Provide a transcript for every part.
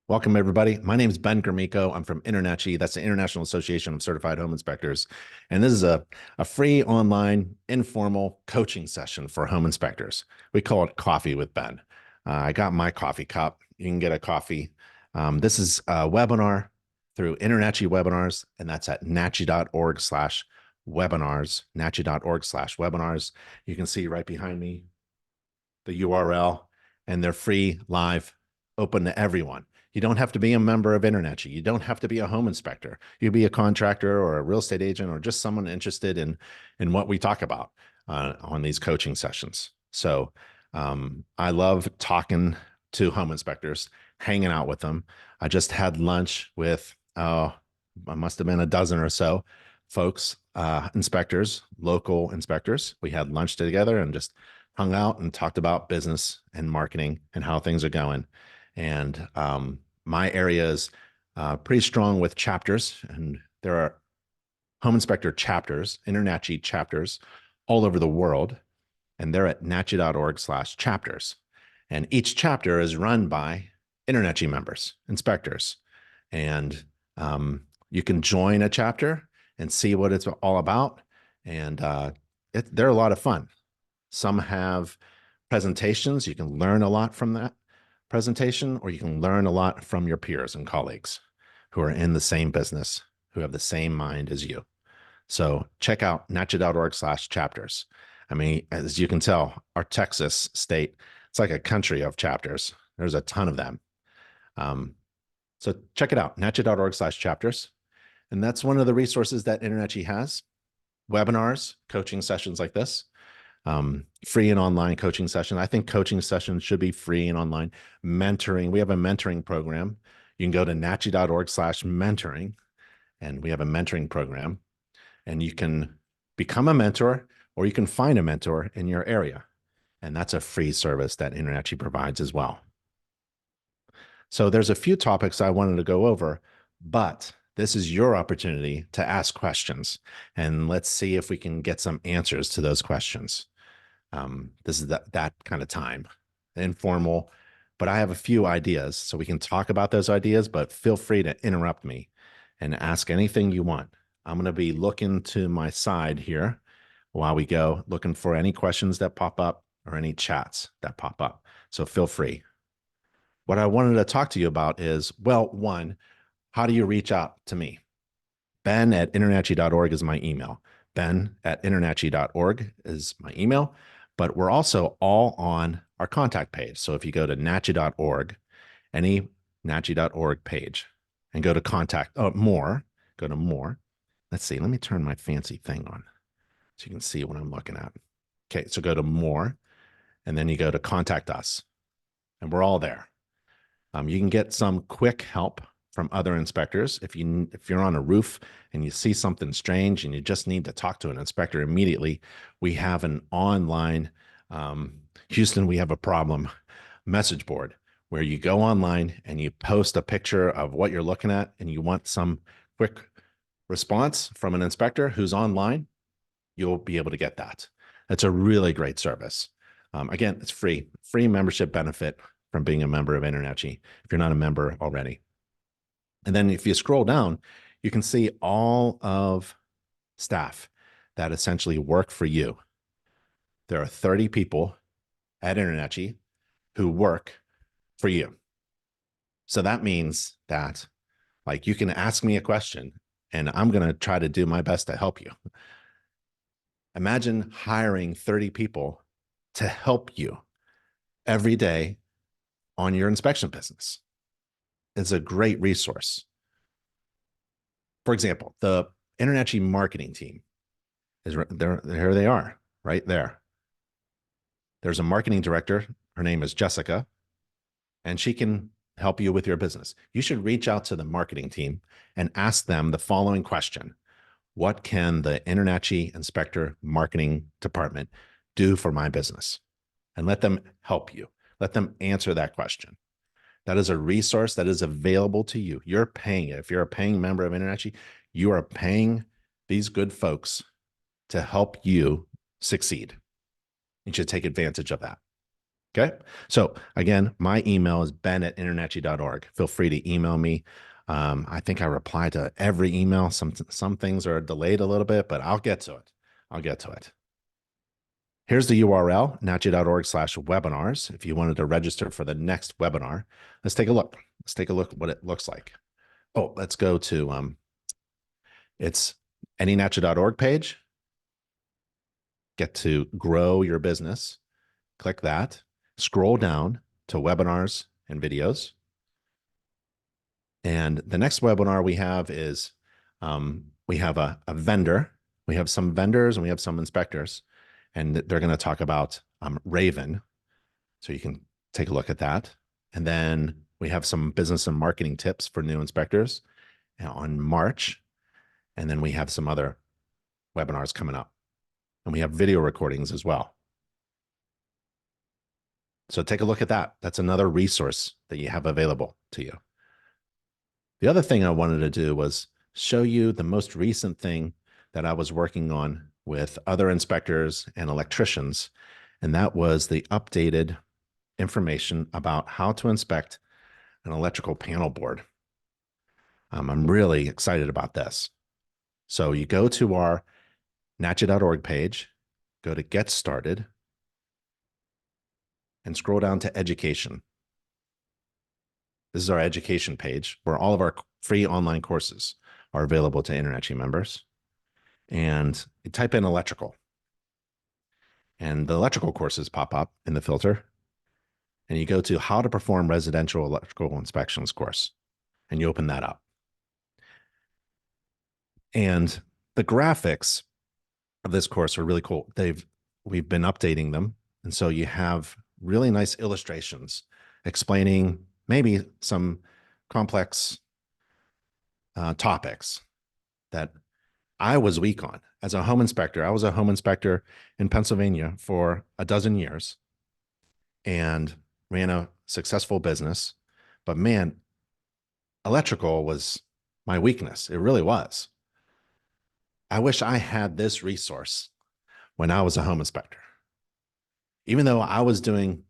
Welcome, everybody. My name is Ben Gromicko. I'm from InterNACHI. That's the International Association of Certified Home Inspectors. And this is a free online informal coaching session for home inspectors. We call it Coffee with Ben. I got my coffee cup. You can get a coffee. This is a webinar through InterNACHI webinars, and that's at nachi.org/webinars, nachi.org/webinars. You can see right behind me the URL, and they're free, live, open to everyone. You don't have to be a member of InterNACHI. You don't have to be a home inspector. You be a contractor or a real estate agent or just someone interested in what we talk about on these coaching sessions. So I love talking to home inspectors, hanging out with them. I just had lunch with, I must have been a dozen or so folks, inspectors, local inspectors. We had lunch together and just hung out and talked about business and marketing and how things are going. And my area is pretty strong with chapters, and there are home inspector chapters, InterNACHI chapters all over the world, and they're at nachi.org/chapters. And each chapter is run by InterNACHI members, inspectors. And you can join a chapter and see what it's all about. And they're a lot of fun. Some have presentations. You can learn a lot from that presentation, or you can learn a lot from your peers and colleagues who are in the same business, who have the same mind as you. So check out nachi.org/chapters. I mean, as you can tell, our Texas state, it's like a country of chapters. There's a ton of them. So check it out, nachi.org/chapters. And that's one of the resources that InterNACHI has. Webinars, coaching sessions like this, free and online coaching session. I think coaching sessions should be free and online. Mentoring, we have a mentoring program. You can go to nachi.org/mentoring, and we have a mentoring program. And you can become a mentor, or you can find a mentor in your area. And that's a free service that InterNACHI provides as well. So there's a few topics I wanted to go over, but this is your opportunity to ask questions. And let's see if we can get some answers to those questions. This is that kind of time, informal, but I have a few ideas, so we can talk about those ideas, but feel free to interrupt me and ask anything you want. I'm going to be looking to my side here while we go, looking for any questions that pop up or any chats that pop up. So feel free. What I wanted to talk to you about is, well, one, how do you reach out to me? ben@internachi.org is my email. ben@internachi.org is my email, but we're also all on our contact page. So if you go to nachi.org, any nachi.org page, and go to contact, more, go to more. Let's see, let me turn my fancy thing on so you can see what I'm looking at. Okay, so go to more, and then you go to contact us, and we're all there. You can get some quick help from other inspectors. If you're on a roof and you see something strange and you just need to talk to an inspector immediately, we have an online Houston, we have a problem message board where you go online and you post a picture of what you're looking at and you want some quick response from an inspector who's online, you'll be able to get that. That's a really great service. Again, it's free membership benefit from being a member of InterNACHI if you're not a member already. And then if you scroll down, you can see all of staff that essentially work for you. There are 30 people at InterNACHI who work for you. So that means that, like, you can ask me a question and I'm going to try to do my best to help you. Imagine hiring 30 people to help you every day on your inspection business. It's a great resource. For example, the InterNACHI marketing team is there. Here they are, right there. There's a marketing director. Her name is Jessica, and she can help you with your business. You should reach out to the marketing team and ask them the following question: what can the InterNACHI Inspector Marketing Department do for my business? And let them help you. Let them answer that question. That is a resource that is available to you. You're paying it. If you're a paying member of InterNACHI, you are paying these good folks to help you succeed. You should take advantage of that. Okay. So again, my email is ben@internachi.org. Feel free to email me. I think I reply to every email. Some things are delayed a little bit, but I'll get to it. I'll get to it. Here's the URL, nachi.org/webinars. If you wanted to register for the next webinar, let's take a look. Let's take a look at what it looks like. Oh, let's go to it's anynachi.org page. Get to grow your business. Click that. Scroll down to webinars and videos. And the next webinar we have is we have a vendor. We have some vendors and we have some inspectors, and they're going to talk about Raven. So you can take a look at that. And then we have some business and marketing tips for new inspectors on March. And then we have some other webinars coming up. And we have video recordings as well. So take a look at that. That's another resource that you have available to you. The other thing I wanted to do was show you the most recent thing that I was working on with other inspectors and electricians, and that was the updated information about how to inspect an electrical panel board. I'm really excited about this. So you go to our nachi.org page, go to Get Started, and scroll down to Education. This is our education page where all of our free online courses are available to InterNACHI members. And you type in electrical. And the electrical courses pop up in the filter. And you go to How to Perform Residential Electrical Inspections course. And you open that up. And the graphics of this course are really cool. We've been updating them. And so you have really nice illustrations explaining maybe some complex topics that I was weak on. As a home inspector, I was a home inspector in Pennsylvania for a dozen years and ran a successful business. But man, electrical was my weakness. It really was. I wish I had this resource when I was a home inspector. Even though I was doing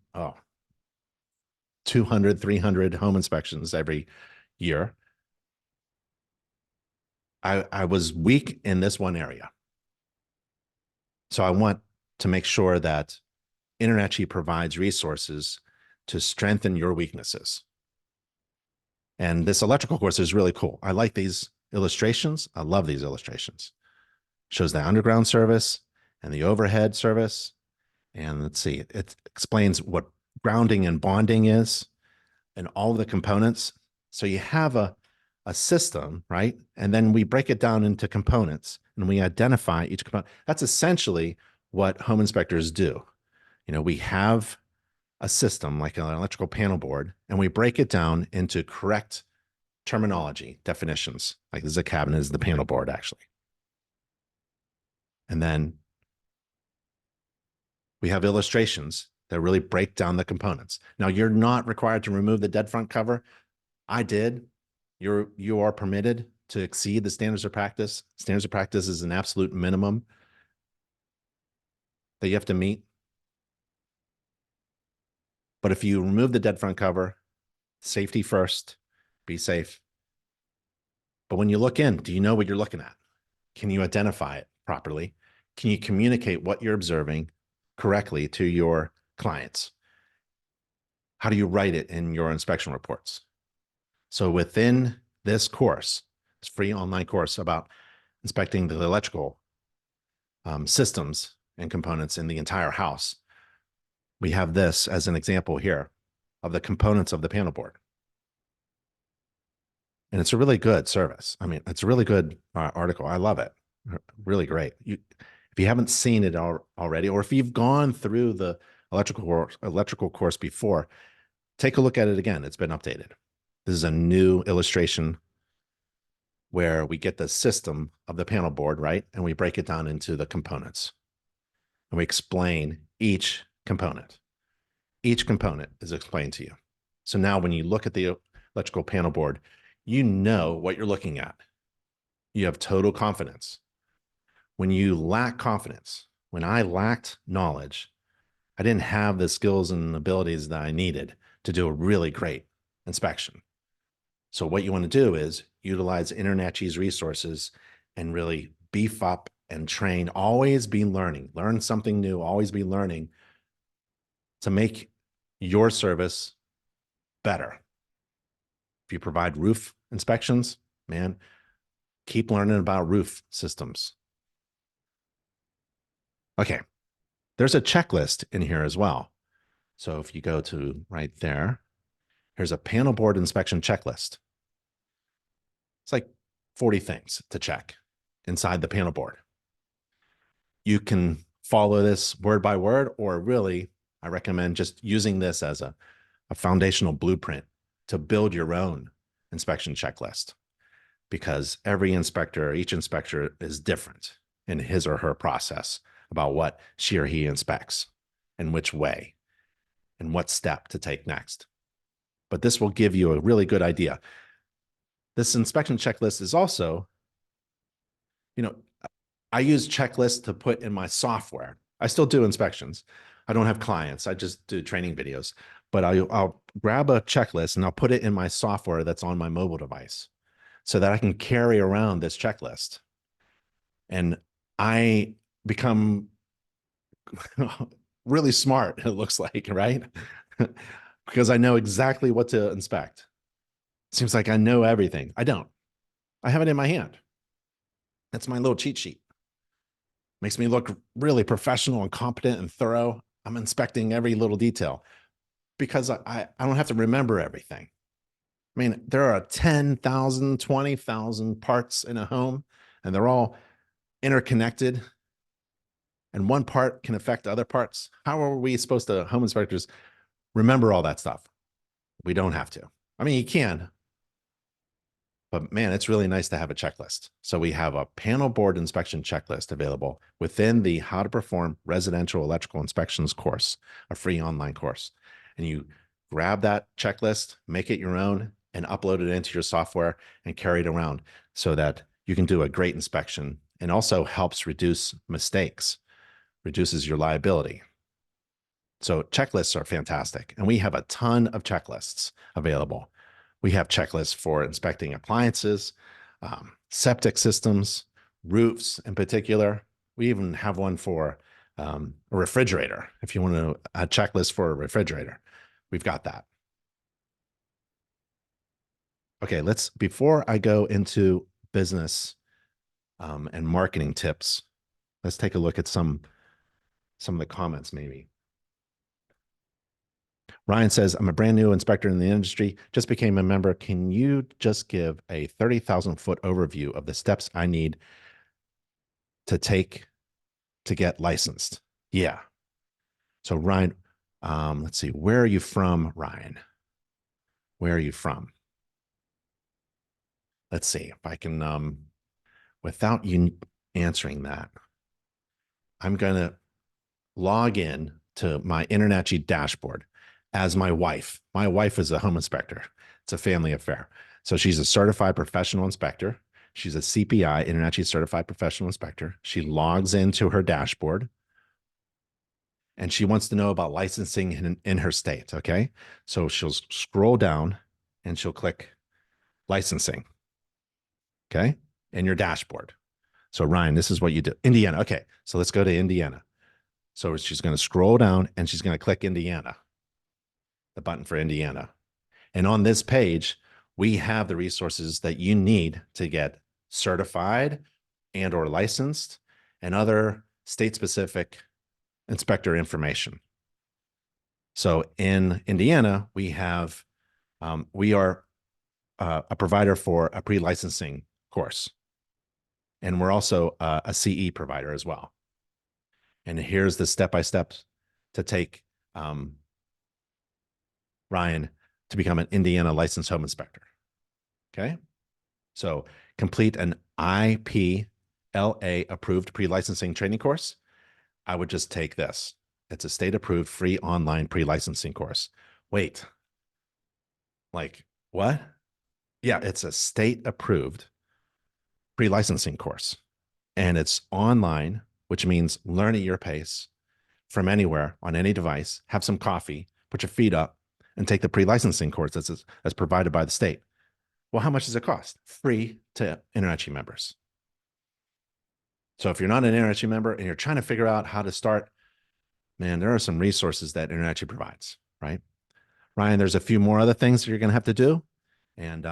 200, 300 home inspections every year, I was weak in this one area. So I want to make sure that InterNACHI provides resources to strengthen your weaknesses. And this electrical course is really cool. I like these illustrations. I love these illustrations. Shows the underground service and the overhead service. And let's see, it explains what grounding and bonding is and all of the components. So you have a system, right? And then we break it down into components and we identify each component. That's essentially what home inspectors do. You know, we have a system like an electrical panel board, and we break it down into correct terminology, definitions. Like this is a cabinet, this is the panel board, actually. And then we have illustrations that really break down the components. Now, you're not required to remove the dead front cover. I did. You are permitted to exceed the standards of practice. Standards of practice is an absolute minimum that you have to meet. But if you remove the dead front cover, safety first, be safe. But when you look in, do you know what you're looking at? Can you identify it properly? Can you communicate what you're observing correctly to your clients? How do you write it in your inspection reports? So within this course, this free online course about inspecting the electrical systems and components in the entire house, we have this as an example here of the components of the panel board. And it's a really good service. I mean, it's a really good article. I love it. Really great. If you haven't seen it already, or if you've gone through the electrical course before, take a look at it again. It's been updated. This is a new illustration where we get the system of the panel board, right? And we break it down into the components. And we explain each component. Each component is explained to you. So now when you look at the electrical panel board, you know what you're looking at. You have total confidence. When you lack confidence, when I lacked knowledge, I didn't have the skills and abilities that I needed to do a really great inspection. So what you want to do is utilize InterNACHI's resources and really beef up and train, always be learning, learn something new, always be learning to make your service better. If you provide roof inspections, man, keep learning about roof systems. Okay, there's a checklist in here as well. So if you go to right there, here's a panel board inspection checklist. It's like 40 things to check inside the panel board. You can follow this word by word, or really, I recommend just using this as a foundational blueprint to build your own inspection checklist, because every inspector, each inspector is different in his or her process about what she or he inspects and which way and what step to take next. But this will give you a really good idea. This inspection checklist is also, I use checklists to put in my software. I still do inspections. I don't have clients. I just do training videos. But I'll grab a checklist and I'll put it in my software that's on my mobile device so that I can carry around this checklist. And I become really smart, it looks like, right? Because I know exactly what to inspect. It seems like I know everything. I don't. I have it in my hand. That's my little cheat sheet. Makes me look really professional and competent and thorough. I'm inspecting every little detail because I don't have to remember everything. I mean, there are 10,000, 20,000 parts in a home, and they're all interconnected, and one part can affect other parts. How are we supposed to, home inspectors, remember all that stuff? We don't have to. I mean, you can, but man, it's really nice to have a checklist. So we have a panel board inspection checklist available within the How to Perform Residential Electrical Inspections course, a free online course. And you grab that checklist, make it your own, and upload it into your software and carry it around so that you can do a great inspection, and also helps reduce mistakes, reduces your liability. So checklists are fantastic. And we have a ton of checklists available. We have checklists for inspecting appliances, septic systems, roofs in particular. We even have one for a refrigerator. If you want a checklist for a refrigerator, we've got that. Okay, before I go into business and marketing tips, let's take a look at some of the comments maybe. Ryan says, I'm a brand new inspector in the industry, just became a member. Can you just give a 30,000-foot overview of the steps I need to take to get licensed? Yeah. So Ryan, let's see, where are you from, Ryan? Where are you from? Let's see if I can, without you answering that, I'm going to log in to my InterNACHI dashboard as my wife. My wife is a home inspector. It's a family affair. So she's a certified professional inspector. She's a CPI, InterNACHI certified professional inspector. She logs into her dashboard and she wants to know about licensing in her state. Okay. So she'll scroll down and she'll click licensing. Okay. In your dashboard. So Ryan, this is what you do. Indiana. Okay. So let's go to Indiana. So she's going to scroll down and she's going to click Indiana, the button for Indiana. And on this page, we have the resources that you need to get certified and or licensed and other state-specific inspector information. So in Indiana, we have, we are a provider for a pre-licensing course. And we're also a CE provider as well. And here's the step-by-steps to take Ryan to become an Indiana licensed home inspector. Okay. So complete an IPLA approved pre-licensing training course. I would just take this. It's a state approved free online pre-licensing course. Wait, like what? Yeah, it's a state approved pre-licensing course and it's online, which means learn at your pace, from anywhere on any device, have some coffee, put your feet up, and take the pre-licensing course that's provided by the state. Well, how much does it cost? Free to InterNACHI members. So if you're not an InterNACHI member and you're trying to figure out how to start, man, there are some resources that InterNACHI provides, right? Ryan, there's a few more other things that you're going to have to do. And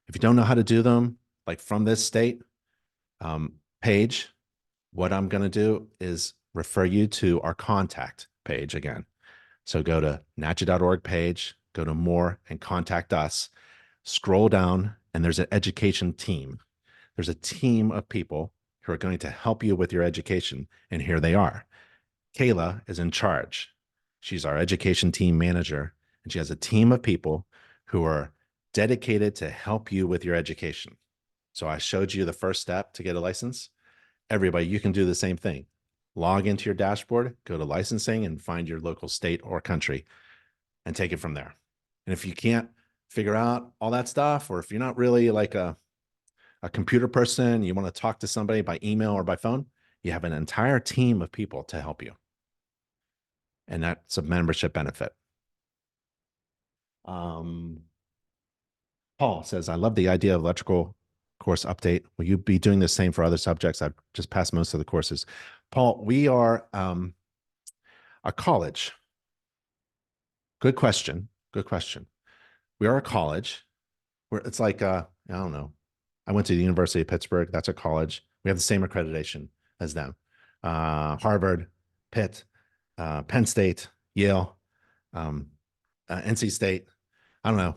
if you don't know how to do them, like from this state page, what I'm going to do is refer you to our contact page again. So go to NACHI.org page, go to more and contact us, scroll down, and there's an education team. There's a team of people who are going to help you with your education, and here they are. Kayla is in charge. She's our education team manager, and she has a team of people who are dedicated to help you with your education. So I showed you the first step to get a license. Everybody, you can do the same thing. Log into your dashboard, go to licensing, and find your local state or country and take it from there. And if you can't figure out all that stuff, or if you're not really like a computer person, you want to talk to somebody by email or by phone, you have an entire team of people to help you. And that's a membership benefit. Paul says, I love the idea of electrical course update. Will you be doing the same for other subjects? I've just passed most of the courses. Paul, we are a college. Good question. Good question. We are a college where it's like, I don't know. I went to the University of Pittsburgh. That's a college. We have the same accreditation as them. Harvard, Pitt, Penn State, Yale, NC State. I don't know.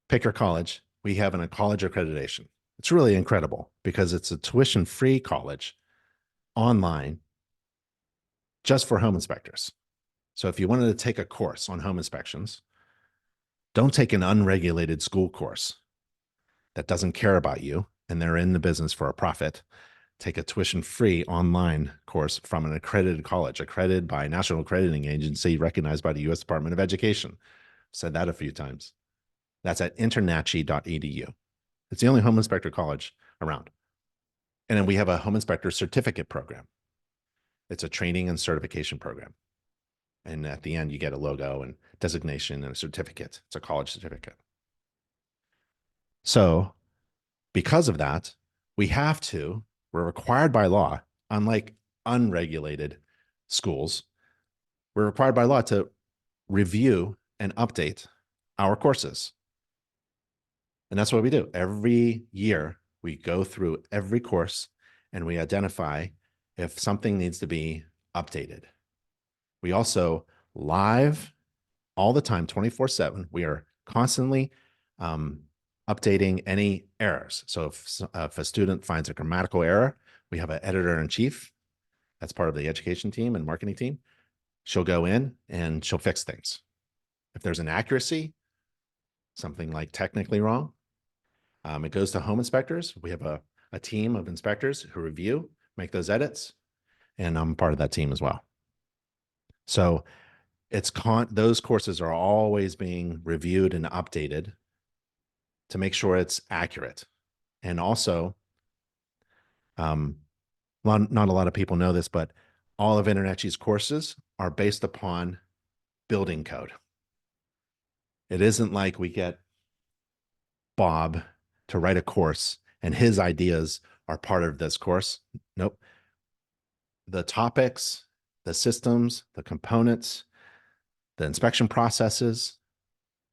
Pick your college. We have a college accreditation. It's really incredible because it's a tuition-free college online just for home inspectors. So if you wanted to take a course on home inspections, don't take an unregulated school course that doesn't care about you and they're in the business for a profit. Take a tuition-free online course from an accredited college, accredited by a national accrediting agency recognized by the U.S. Department of Education. Said that a few times. That's at internachi.edu. It's the only home inspector college around. And then we have a home inspector certificate program. It's a training and certification program. And at the end, you get a logo and designation and a certificate. It's a college certificate. So because of that, we're required by law, unlike unregulated schools, we're required by law to review and update our courses. And that's what we do. Every year, we go through every course and we identify if something needs to be updated. We also live all the time, 24/7. We are constantly updating any errors. So if a student finds a grammatical error, we have an editor-in-chief. That's part of the education team and marketing team. She'll go in and she'll fix things. If there's an accuracy, something like technically wrong, it goes to home inspectors. We have a team of inspectors who review, make those edits, and I'm part of that team as well. So those courses are always being reviewed and updated to make sure it's accurate. And also, not a lot of people know this, but all of InterNACHI's courses are based upon building code. It isn't like we get Bob to write a course and his ideas are part of this course. Nope. The topics, the systems, the components, the inspection processes,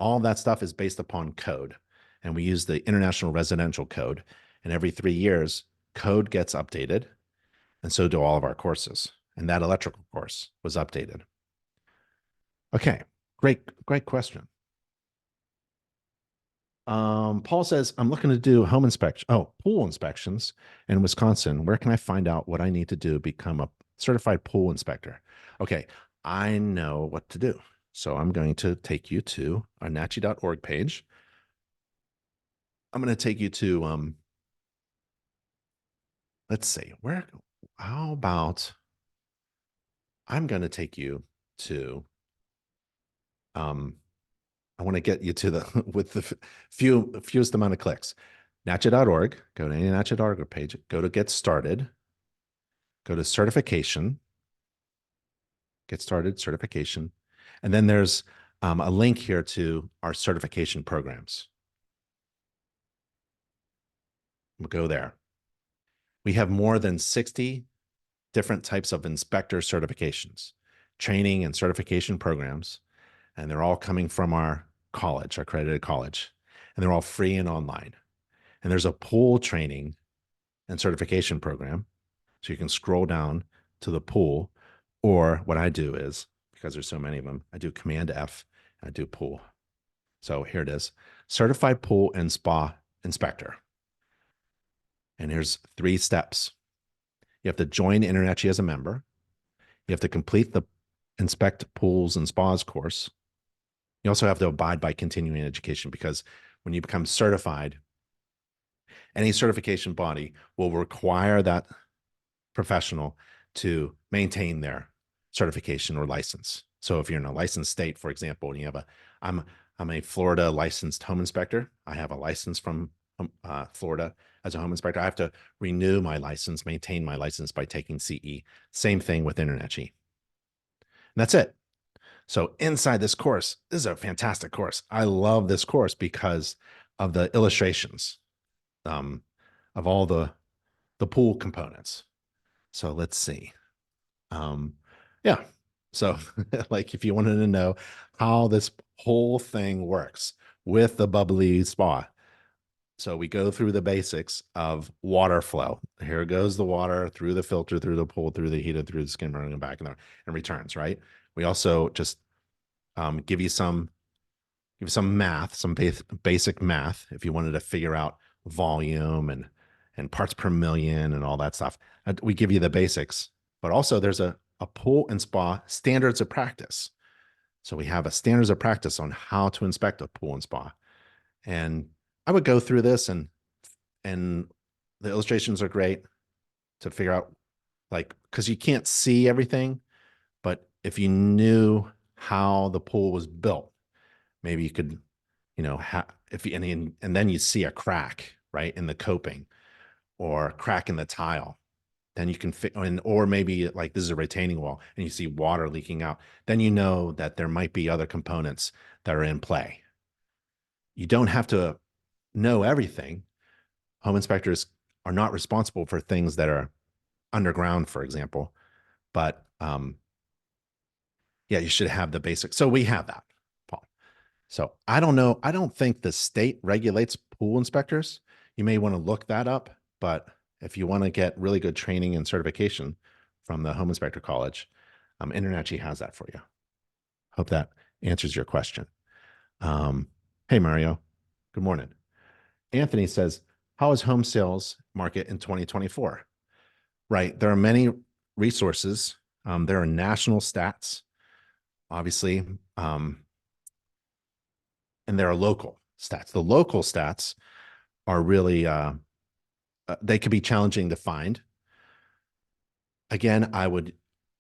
all that stuff is based upon code. And we use the International Residential Code. And every 3 years, code gets updated. And so do all of our courses. And that electrical course was updated. Okay, great question. Paul says, I'm looking to do pool inspections in Wisconsin. Where can I find out what I need to do to become a certified pool inspector? Okay, I know what to do. So I'm going to take you to our nachi.org page. I'm going to take you to, let's see, how about, I'm going to take you to, I want to get you to with the fewest amount of clicks. NACHI.org, go to any NACHI.org page, go to get started, go to certification, get started certification. And then there's a link here to our certification programs. We'll go there. We have more than 60 different types of inspector certifications, training and certification programs, and they're all coming from our college, our accredited college, and they're all free and online. And there's a pool training and certification program. So you can scroll down to the pool, or what I do is, because there's so many of them, I do Command F and I do pool. So here it is, Certified Pool and Spa Inspector. And here's 3 steps. You have to join InterNACHI as a member. You have to complete the Inspect Pools and Spas course. You also have to abide by continuing education, because when you become certified, any certification body will require that professional to maintain their certification or license. So if you're in a licensed state, for example, and you have I'm a Florida licensed home inspector. I have a license from Florida as a home inspector. I have to renew my license, maintain my license by taking CE. Same thing with InterNACHI. And that's it. So inside this course, this is a fantastic course. I love this course because of the illustrations of all the pool components. So let's see. Yeah. So like if you wanted to know how this whole thing works with the bubbly spa. So we go through the basics of water flow. Here goes the water through the filter, through the pool, through the heater, through the skin running back and returns, right? We also just give you some math, some basic math if you wanted to figure out volume and parts per million and all that stuff. We give you the basics, but also there's a pool and spa standards of practice. So we have a standards of practice on how to inspect a pool and spa. And I would go through this, and the illustrations are great to figure out, like, because you can't see everything, but if you knew how the pool was built, maybe you could, and then you see a crack, right, in the coping or a crack in the tile, then you can or maybe like this is a retaining wall and you see water leaking out, then you know that there might be other components that are in play. You don't have to know everything. Home inspectors are not responsible for things that are underground, for example, but yeah, you should have the basics. So we have that, Paul. So I don't know. I don't think the state regulates pool inspectors. You may want to look that up, but if you want to get really good training and certification from the Home Inspector College, InterNACHI has that for you. Hope that answers your question. Hey, Mario. Good morning. Anthony says, how is home sales market in 2024? Right. There are many resources. There are national stats, obviously, and there are local stats. The local stats are really, they could be challenging to find. Again, I would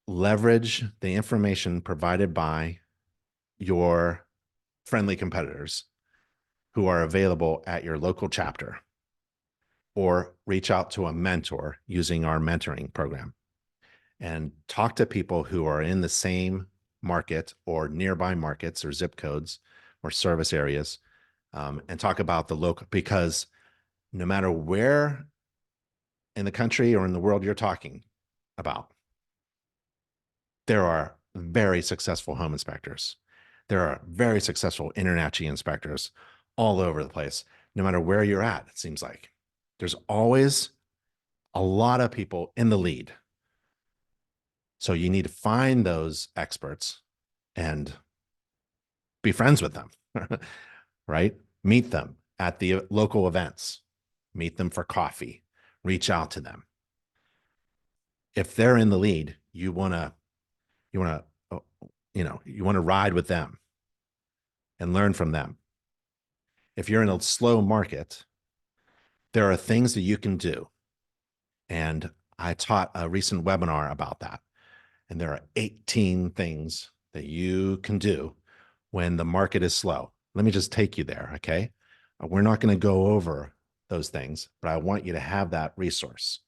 leverage the information provided by your friendly competitors who are available at your local chapter, or reach out to a mentor using our mentoring program and talk to people who are in the same market or nearby markets or zip codes or service areas, and talk about the local, because no matter where in the country or in the world you're talking about, there are very successful home inspectors. There are very successful InterNACHI inspectors all over the place. No matter where you're at, it seems like there's always a lot of people in the lead. So you need to find those experts and be friends with them, right? Meet them at the local events, meet them for coffee, reach out to them. If they're in the lead, you want to ride with them and learn from them. If you're in a slow market, there are things that you can do. And I taught a recent webinar about that. And there are 18 things that you can do when the market is slow. Let me just take you there, okay? We're not going to go over those things, but I want you to have that resource.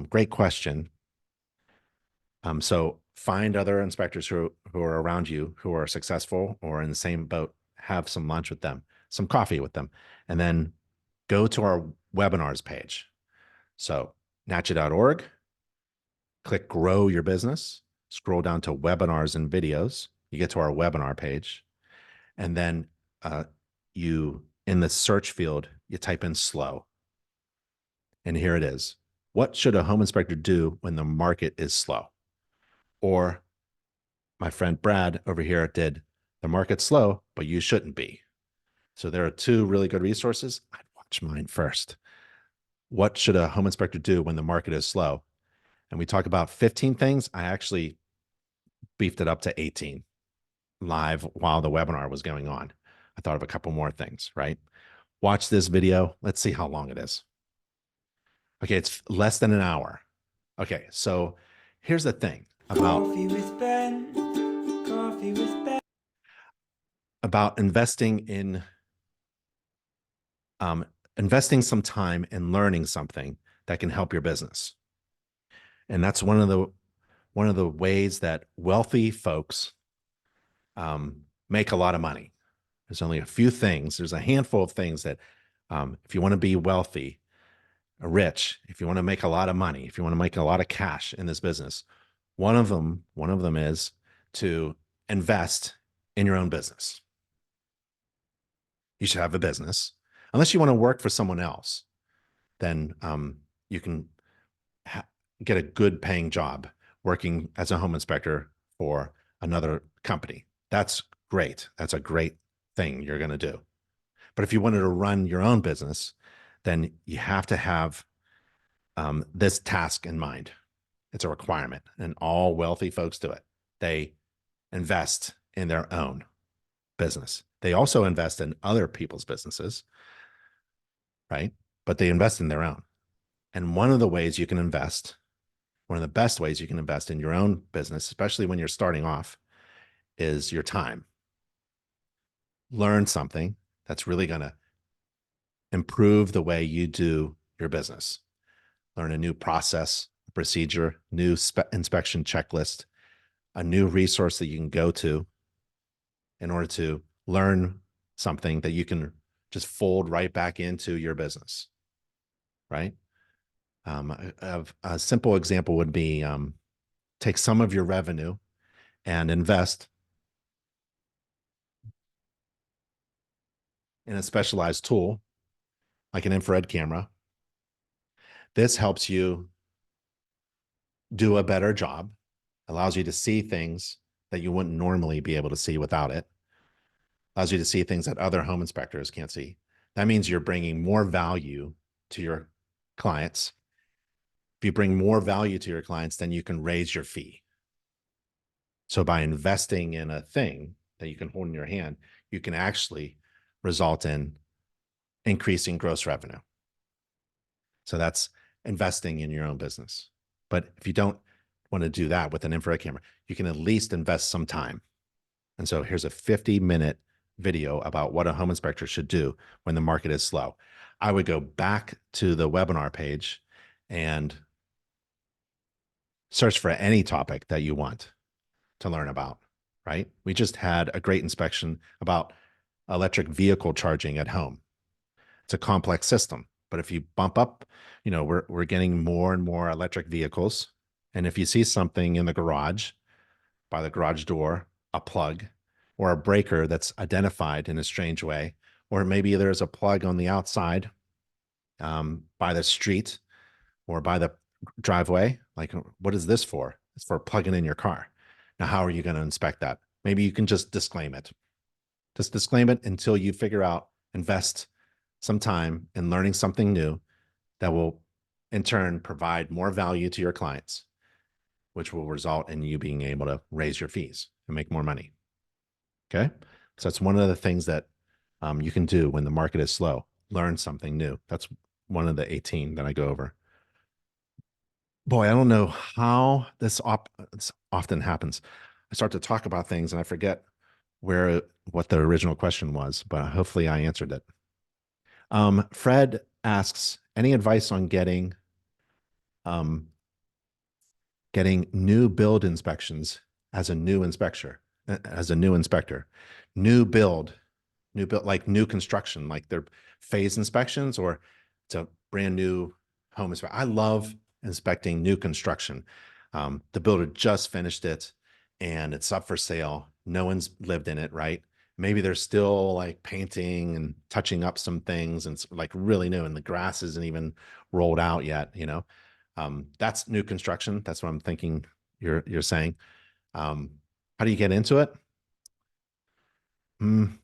Great question. So find other inspectors who are around you who are successful or in the same boat, have some lunch with them, some coffee with them, and then go to our webinars page. So nachi.org, click grow your business, scroll down to webinars and videos. You get to our webinar page, and then you, in the search field, you type in slow. And here it is. What should a home inspector do when the market is slow? Or my friend Brad over here did, the market's slow, but you shouldn't be. So there are two really good resources. I'd watch mine first. What should a home inspector do when the market is slow? And we talk about 15 things. I actually beefed it up to 18 live while the webinar was going on. I thought of a couple more things, right? Watch this video. Let's see how long it is. Okay, it's less than an hour. Okay, so here's the thing about Coffee with Ben. Coffee with Ben. About investing in investing some time and learning something that can help your business. And that's one of the ways that wealthy folks make a lot of money. There's only a few things. There's a handful of things that if you want to be wealthy, rich, if you want to make a lot of money, if you want to make a lot of cash in this business, one of them is to invest in your own business. You should have a business. Unless you want to work for someone else, then you can get a good paying job working as a home inspector for another company. That's great. That's a great thing you're going to do. But if you wanted to run your own business, then you have to have this task in mind. It's a requirement, and all wealthy folks do it. They invest in their own business. They also invest in other people's businesses, right? But they invest in their own. And one of the ways you can invest, one of the best ways you can invest in your own business, especially when you're starting off, is your time. Learn something that's really going to improve the way you do your business. Learn a new process, procedure, new inspection checklist, a new resource that you can go to in order to learn something that you can just fold right back into your business, right? A simple example would be take some of your revenue and invest in a specialized tool like an infrared camera. This helps you do a better job, allows you to see things that you wouldn't normally be able to see without it, allows you to see things that other home inspectors can't see. That means you're bringing more value to your clients. If you bring more value to your clients, then you can raise your fee. So by investing in a thing that you can hold in your hand, you can actually result in increasing gross revenue. So that's investing in your own business. But if you don't want to do that with an infrared camera, you can at least invest some time. And so here's a 50-minute video about what a home inspector should do when the market is slow. I would go back to the webinar page and search for any topic that you want to learn about, right? We just had a great inspection about electric vehicle charging at home. It's a complex system, but if you bump up, we're getting more and more electric vehicles. And if you see something in the garage, by the garage door, a plug or a breaker that's identified in a strange way, or maybe there's a plug on the outside by the street or by the driveway, like, what is this for? It's for plugging in your car. Now, how are you going to inspect that? Maybe you can just disclaim it. Just disclaim it until you figure out, invest some time in learning something new that will in turn provide more value to your clients, which will result in you being able to raise your fees and make more money. Okay. So that's one of the things that you can do when the market is slow. Learn something new. That's one of the 18 that I go over. Boy, I don't know how this often happens. I start to talk about things and I forget what the original question was, but hopefully I answered it. Fred asks, any advice on getting getting new build inspections as a new inspector, new build, like new construction, like their phase inspections, or it's a brand new home inspection. I love inspecting new construction. The builder just finished it and it's up for sale. No one's lived in it, right? Maybe they're still like painting and touching up some things, and it's like really new, and the grass isn't even rolled out yet, you know. That's new construction. That's what I'm thinking you're saying. How do you get into it? Mm,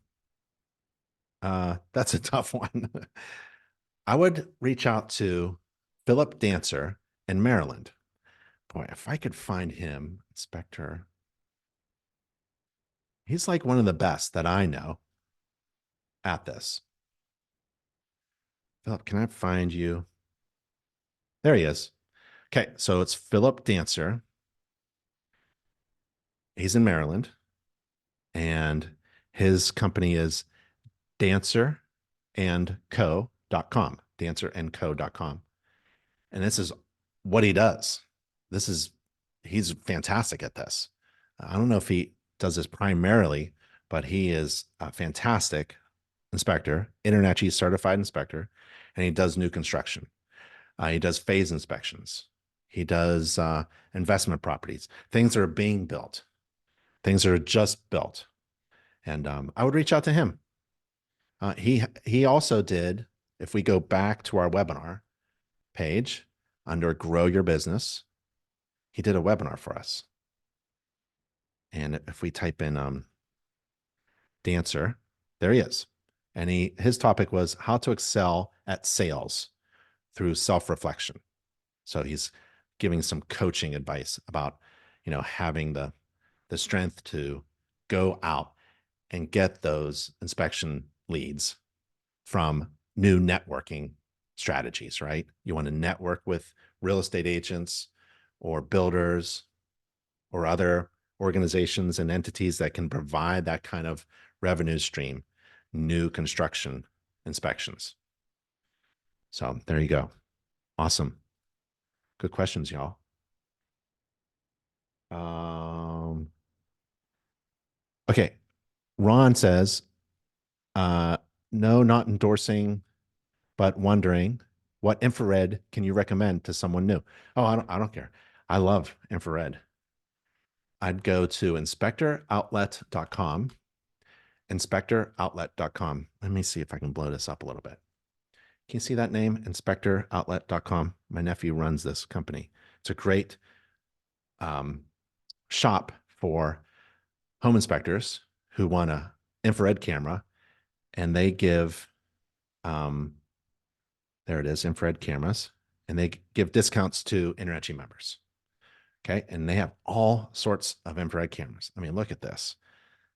that's a tough one. I would reach out to Philip Dancer in Maryland. Boy, if I could find him, Inspector, he's like one of the best that I know at this. Philip, can I find you? There he is. Okay, so it's Philip Dancer. He's in Maryland, and his company is dancerandco.com, dancerandco.com. And this is what he does. He's fantastic at this. I don't know if he does this primarily, but he is a fantastic inspector, InterNACHI certified inspector, and he does new construction. He does phase inspections. He does investment properties, things that are being built, things that are just built. And I would reach out to him. He also did, if we go back to our webinar page under Grow Your Business, he did a webinar for us. And if we type in Dancer, there he is. And his topic was how to excel at sales through self-reflection. So he's giving some coaching advice about, having the strength to go out and get those inspection leads from new networking strategies, right? You want to network with real estate agents or builders or other organizations and entities that can provide that kind of revenue stream, new construction inspections. So there you go. Awesome. Good questions, y'all. Okay. Ron says, no, not endorsing, but wondering what infrared can you recommend to someone new? Oh, I don't care. I love infrared. I'd go to inspectoroutlet.com, inspectoroutlet.com. Let me see if I can blow this up a little bit. Can you see that name? Inspectoroutlet.com. My nephew runs this company. It's a great shop for home inspectors who want an infrared camera, and they give, there it is, infrared cameras, and they give discounts to InterNACHI members. Okay. And they have all sorts of infrared cameras. I mean, look at this.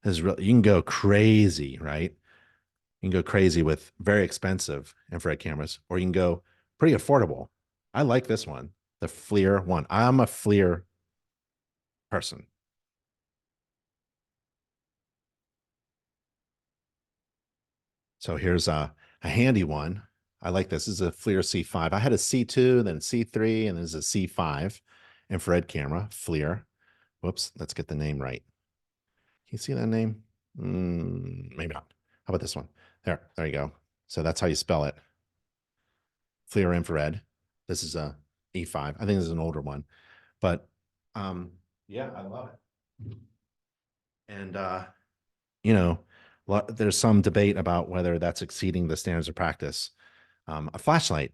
This is real. You can go crazy, right? You can go crazy with very expensive infrared cameras, or you can go pretty affordable. I like this one, the FLIR one. I'm a FLIR person. So here's a handy one. I like this. This is a FLIR C5. I had a C2, then a C3, and there's a C5 infrared camera, FLIR. Whoops, let's get the name right. Can you see that name? Maybe not. How about this one? There you go. So that's how you spell it. FLIR infrared. This is a E5. I think this is an older one, but yeah, I love it. And there's some debate about whether that's exceeding the standards of practice. A flashlight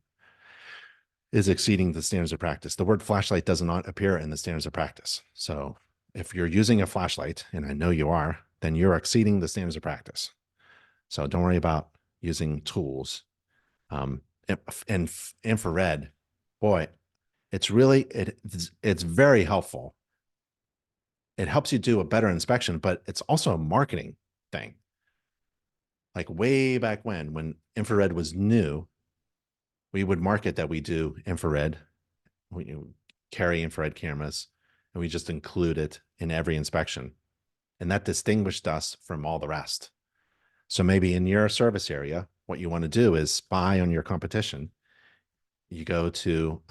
is exceeding the standards of practice. The word flashlight does not appear in the standards of practice. So if you're using a flashlight, and I know you are, then you're exceeding the standards of practice. So don't worry about using tools. And infrared, boy, it's very helpful. It helps you do a better inspection, but it's also a marketing thing. Like way back when infrared was new, we would market that we do infrared. We carry infrared cameras, and we just include it in every inspection. And that distinguished us from all the rest. So maybe in your service area, what you want to do is spy on your competition. You go to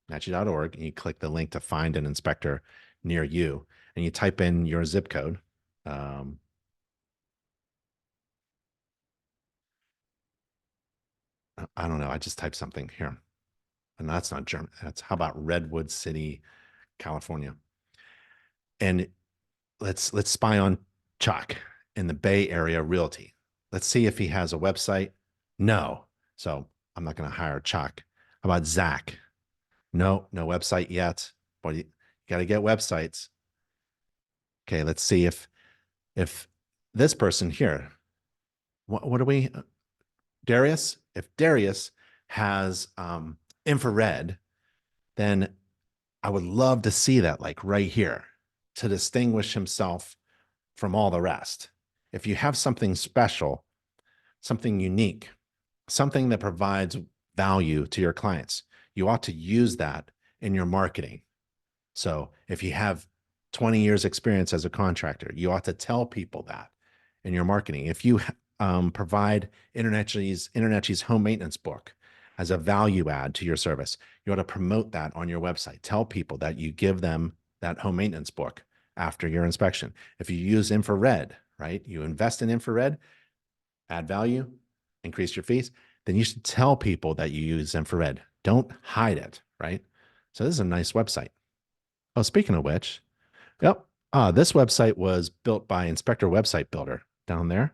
nachi.org, and you click the link to find an inspector near you, and you type in your zip code. I don't know. I just typed something here, and that's not German. That's how about Redwood City, California? And let's spy on Chuck in the Bay Area Realty. Let's see if he has a website. No. So I'm not going to hire Chuck. How about Zach? No, no website yet. But you got to get websites. Okay, let's see if this person here, what are we, Darius? If Darius has infrared, then I would love to see that, like right here, to distinguish himself from all the rest. If you have something special, something unique, something that provides value to your clients, you ought to use that in your marketing. So if you have 20 years experience as a contractor, you ought to tell people that in your marketing. If you provide InterNACHI's home maintenance book as a value add to your service, you ought to promote that on your website. Tell people that you give them that home maintenance book after your inspection. If you use infrared, right, you invest in infrared, add value, increase your fees, then you should tell people that you use infrared. Don't hide it, right? So this is a nice website. Oh, speaking of which, yep. This website was built by Inspector Website Builder down there.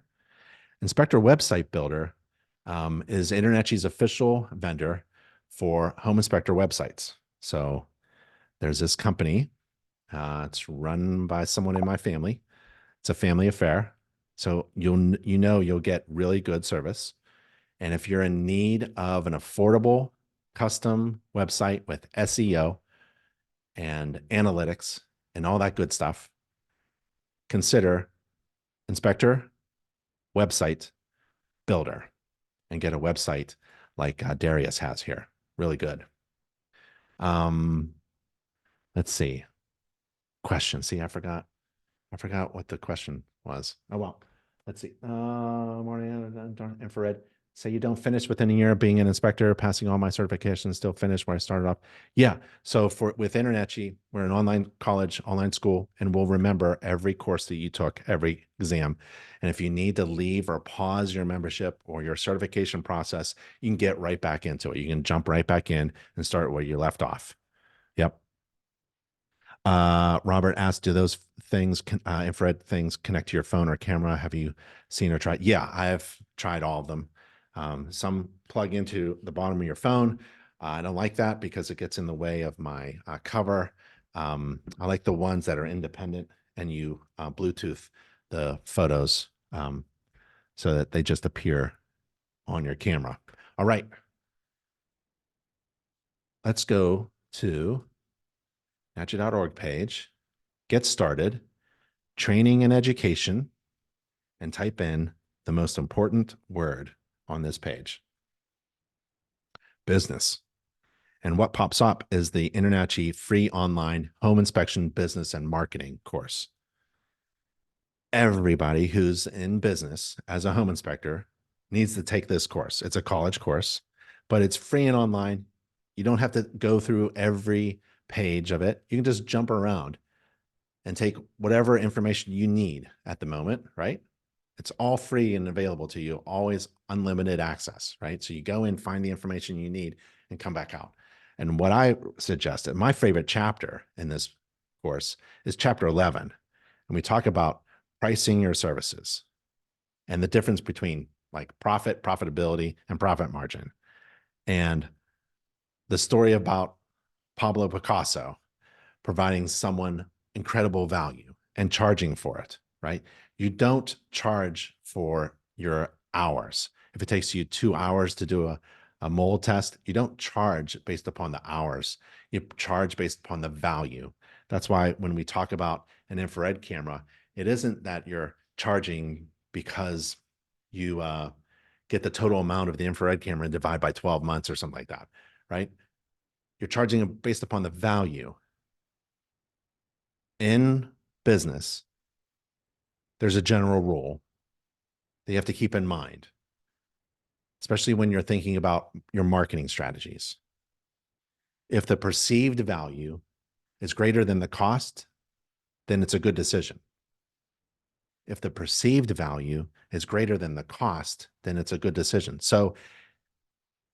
Inspector Website Builder is InterNACHI's official vendor for home inspector websites. So there's this company. It's run by someone in my family. It's a family affair. So you'll get really good service. And if you're in need of an affordable custom website with SEO and analytics and all that good stuff, consider Inspector Website Builder and get a website like Darius has here. Really good. Let's see. Question. See, I forgot what the question was. Oh, well, let's see. Morning, infrared. Say you don't finish within a year of being an inspector, passing all my certifications, still finish where I started off. Yeah. So with InterNACHI, we're an online college, online school, and we'll remember every course that you took, every exam. And if you need to leave or pause your membership or your certification process, you can get right back into it. You can jump right back in and start where you left off. Yep. Robert asked, do those things, infrared things, connect to your phone or camera? Have you seen or tried? Yeah, I've tried all of them. Some plug into the bottom of your phone. I don't like that because it gets in the way of my cover. I like the ones that are independent and you Bluetooth the photos so that they just appear on your camera. All right. Let's go to nachi.org page, get started, training and education, and type in the most important word on this page, business. And what pops up is the InterNACHI free online home inspection business and marketing course. Everybody who's in business as a home inspector needs to take this course. It's a college course, but it's free and online. You don't have to go through every page of it. You can just jump around and take whatever information you need at the moment, right? It's all free and available to you, always unlimited access, right? So you go in, find the information you need, and come back out. And what I suggested, my favorite chapter in this course is chapter 11. And we talk about pricing your services and the difference between like profitability, and profit margin. And the story about Pablo Picasso providing someone incredible value and charging for it, right? You don't charge for your hours. If it takes you 2 hours to do a mold test, you don't charge based upon the hours. You charge based upon the value. That's why when we talk about an infrared camera, it isn't that you're charging because you get the total amount of the infrared camera and divide by 12 months or something like that, right? You're charging based upon the value. In business, there's a general rule that you have to keep in mind, especially when you're thinking about your marketing strategies. If the perceived value is greater than the cost, then it's a good decision. If the perceived value is greater than the cost, then it's a good decision. So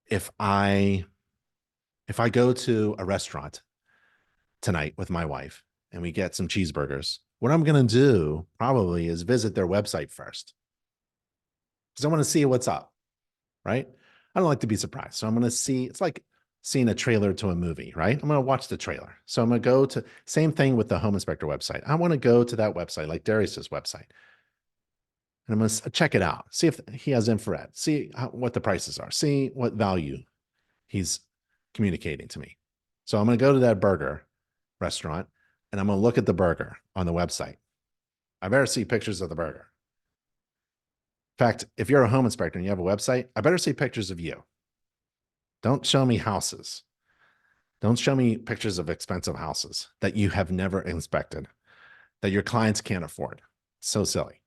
if I go to a restaurant tonight with my wife and we get some cheeseburgers, what I'm going to do probably is visit their website first because I want to see what's up, right? I don't like to be surprised. So I'm going to see, it's like seeing a trailer to a movie, right? I'm going to watch the trailer. So I'm going to go to, same thing with the home inspector website. I want to go to that website, like Darius's website. And I'm going to check it out, see if he has infrared, see what the prices are, see what value he's communicating to me. So I'm going to go to that burger restaurant and I'm going to look at the burger on the website. I better see pictures of the burger. In fact, if you're a home inspector and you have a website, I better see pictures of you. Don't show me houses. Don't show me pictures of expensive houses that you have never inspected, that your clients can't afford. So silly.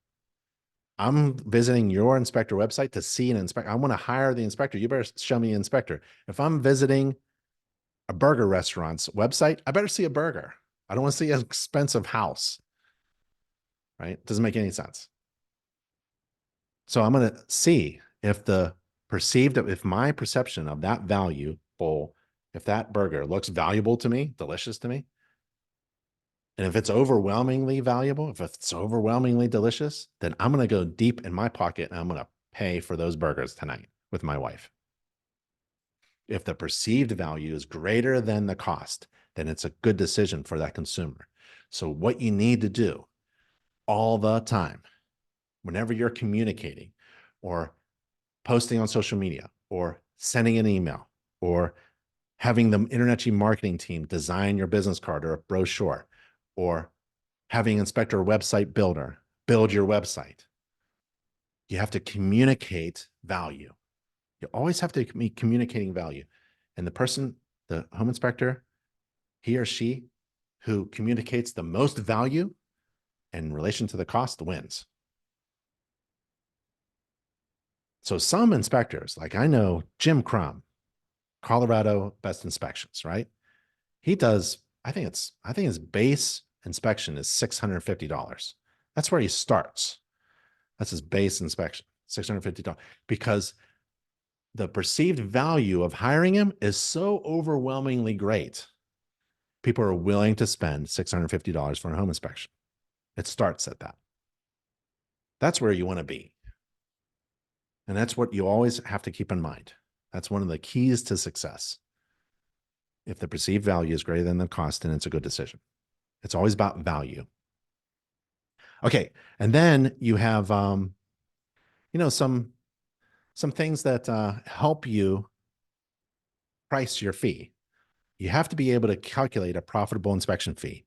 I'm visiting your inspector website to see an inspector. I want to hire the inspector. You better show me an inspector. If I'm visiting a burger restaurant's website, I better see a burger. I don't want to see an expensive house, right? It doesn't make any sense. So I'm going to see if if my perception of that value bowl, if that burger looks valuable to me, delicious to me, and if it's overwhelmingly valuable, if it's overwhelmingly delicious, then I'm going to go deep in my pocket and I'm going to pay for those burgers tonight with my wife. If the perceived value is greater than the cost, then it's a good decision for that consumer. So what you need to do all the time, whenever you're communicating or posting on social media or sending an email or having the InterNACHI marketing team design your business card or a brochure, or having inspector website builder build your website, you have to communicate value. You always have to be communicating value. And the person, the home inspector, he or she who communicates the most value in relation to the cost wins. So some inspectors, like I know Jim Crum, Colorado Best Inspections, right? He does, I think his base inspection is $650. That's where he starts. That's his base inspection, $650, because the perceived value of hiring him is so overwhelmingly great. People are willing to spend $650 for a home inspection. It starts at that. That's where you want to be. And that's what you always have to keep in mind. That's one of the keys to success. If the perceived value is greater than the cost, then it's a good decision. It's always about value. Okay. And then you have, some things that help you price your fee. You have to be able to calculate a profitable inspection fee.